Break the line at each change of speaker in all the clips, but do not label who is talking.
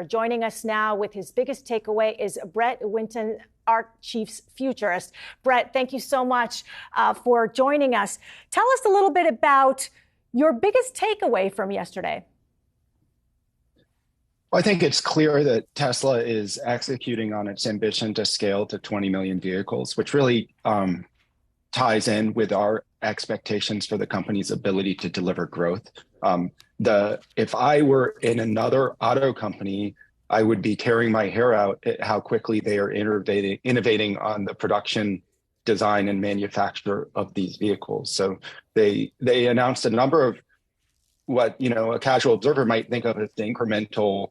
Joining us now with his biggest takeaway is Brett Winton, ARK Chief's Futurist. Brett, thank you so much for joining us. Tell us a little bit about your biggest takeaway from yesterday.
Well, I think it's clear that Tesla is executing on its ambition to scale to 20 million vehicles, which really ties in with our expectations for the company's ability to deliver growth. If I were in another auto company, I would be tearing my hair out at how quickly they are innovating on the production, design, and manufacture of these vehicles. So they announced a number of what a casual observer might think of as incremental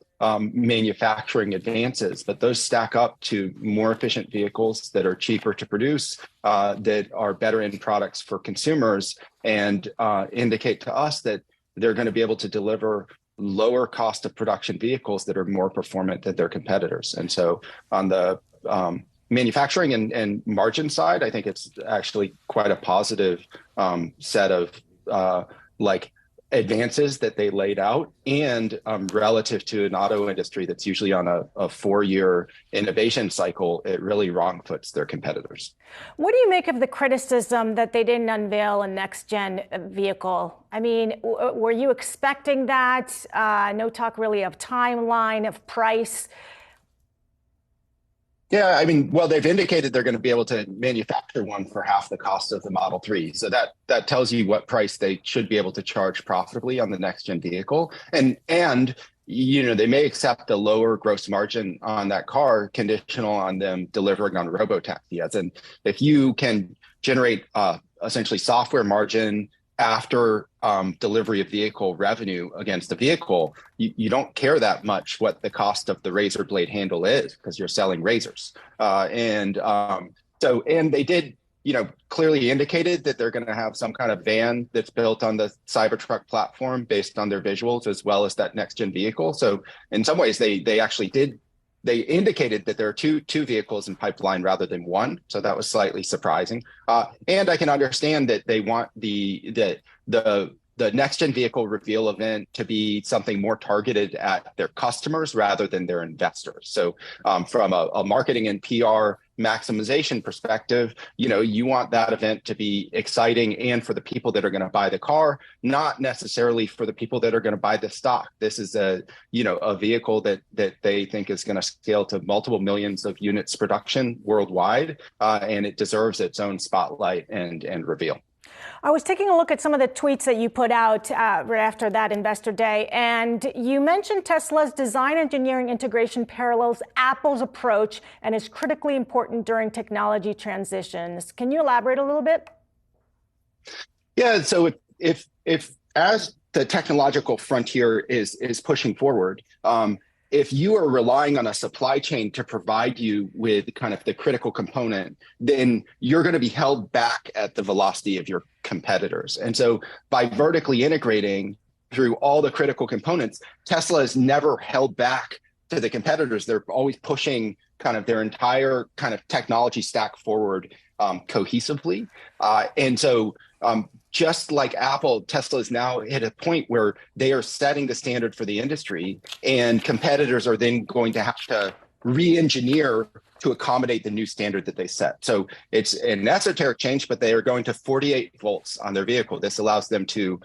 manufacturing advances, but those stack up to more efficient vehicles that are cheaper to produce, that are better end products for consumers, and indicate to us that they're going to be able to deliver lower cost of production vehicles that are more performant than their competitors. And so on the manufacturing and margin side, I think it's actually quite a positive set of advances that they laid out, and relative to an auto industry that's usually on a 4-year innovation cycle, it really wrong-foots their competitors.
What do you make of the criticism that they didn't unveil a next-gen vehicle? I mean, were you expecting that? No talk really of timeline, of price.
Yeah, I mean, well, they've indicated they're going to be able to manufacture one for half the cost of the Model 3. So that tells you what price they should be able to charge profitably on the next gen vehicle. And they may accept a lower gross margin on that car conditional on them delivering on Robotaxi. As in, if you can generate essentially software margin after delivery of vehicle revenue against the vehicle, you don't care that much what the cost of the razor blade handle is, because you're selling razors. And they did, clearly indicated that they're going to have some kind of van that's built on the Cybertruck platform based on their visuals, as well as that next gen vehicle. So in some ways, they actually did. They indicated that there are two vehicles in pipeline rather than one, so that was slightly surprising. And I can understand that they want the next gen vehicle reveal event to be something more targeted at their customers rather than their investors. So from a marketing and PR maximization perspective, you want that event to be exciting and for the people that are going to buy the car, not necessarily for the people that are going to buy the stock. This is a vehicle that they think is going to scale to multiple millions of units production worldwide, and it deserves its own spotlight and reveal.
I was taking a look at some of the tweets that you put out right after that Investor Day, and you mentioned Tesla's design engineering integration parallels Apple's approach and is critically important during technology transitions. Can you elaborate a little bit?
Yeah, so if as the technological frontier is pushing forward, if you are relying on a supply chain to provide you with kind of the critical component, then you're going to be held back at the velocity of your competitors. And so by vertically integrating through all the critical components, Tesla has never held back to the competitors. They're always pushing kind of their entire kind of technology stack forward cohesively. And so just like Apple, Tesla is now at a point where they are setting the standard for the industry, and competitors are then going to have to re-engineer to accommodate the new standard that they set. So it's an esoteric change, but they are going to 48 volts on their vehicle. This allows them to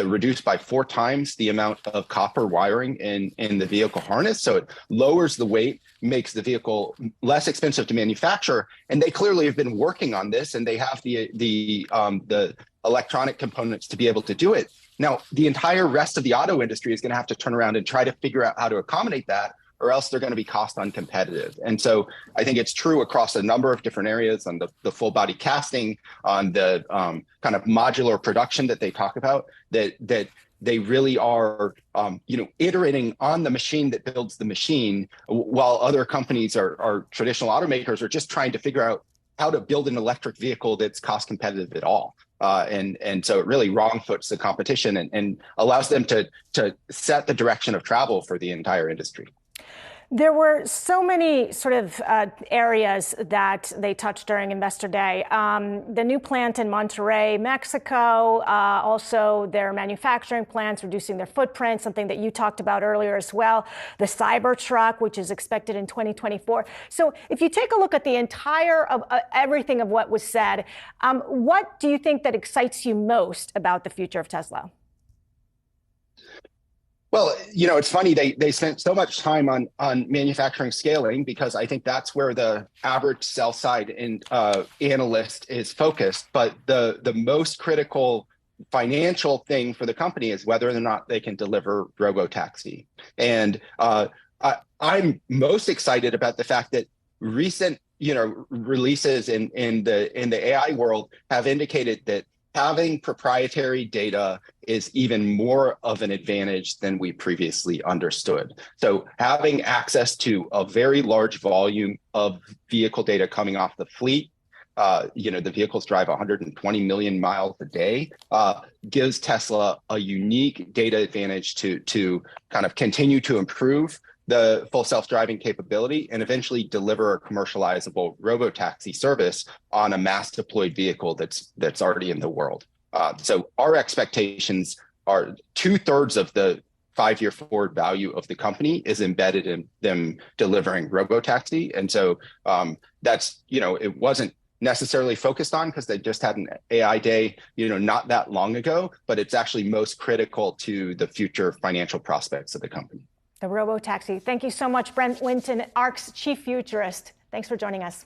reduce by 4 times the amount of copper wiring in the vehicle harness. So it lowers the weight, makes the vehicle less expensive to manufacture. And they clearly have been working on this, and they have the electronic components to be able to do it. Now, the entire rest of the auto industry is going to have to turn around and try to figure out how to accommodate that, or else they're going to be cost uncompetitive. And so I think it's true across a number of different areas, on the full body casting, on the kind of modular production that they talk about, that they really are iterating on the machine that builds the machine, while other companies are traditional automakers are just trying to figure out how to build an electric vehicle that's cost competitive at all. And so it really wrong-foots the competition and allows them to set the direction of travel for the entire industry.
There were so many sort of areas that they touched during Investor Day. The new plant in Monterrey, Mexico, also their manufacturing plants, reducing their footprint, something that you talked about earlier as well. The Cybertruck, which is expected in 2024. So if you take a look at the entire of everything of what was said, what do you think that excites you most about the future of Tesla?
Well, it's funny, they spent so much time on manufacturing scaling because I think that's where the average sell side analyst is focused. But the most critical financial thing for the company is whether or not they can deliver Robotaxi. And I'm most excited about the fact that recent releases in the AI world have indicated that having proprietary data is even more of an advantage than we previously understood. So having access to a very large volume of vehicle data coming off the fleet, the vehicles drive 120 million miles a day, gives Tesla a unique data advantage to kind of continue to improve the full self-driving capability and eventually deliver a commercializable robotaxi service on a mass deployed vehicle that's already in the world. So our expectations are 2/3 of the 5-year forward value of the company is embedded in them delivering robotaxi. And so that's, it wasn't necessarily focused on because they just had an AI day, not that long ago, but it's actually most critical to the future financial prospects of the company.
The Robotaxi. Thank you so much, Brent Winton, ARK's chief futurist. Thanks for joining us.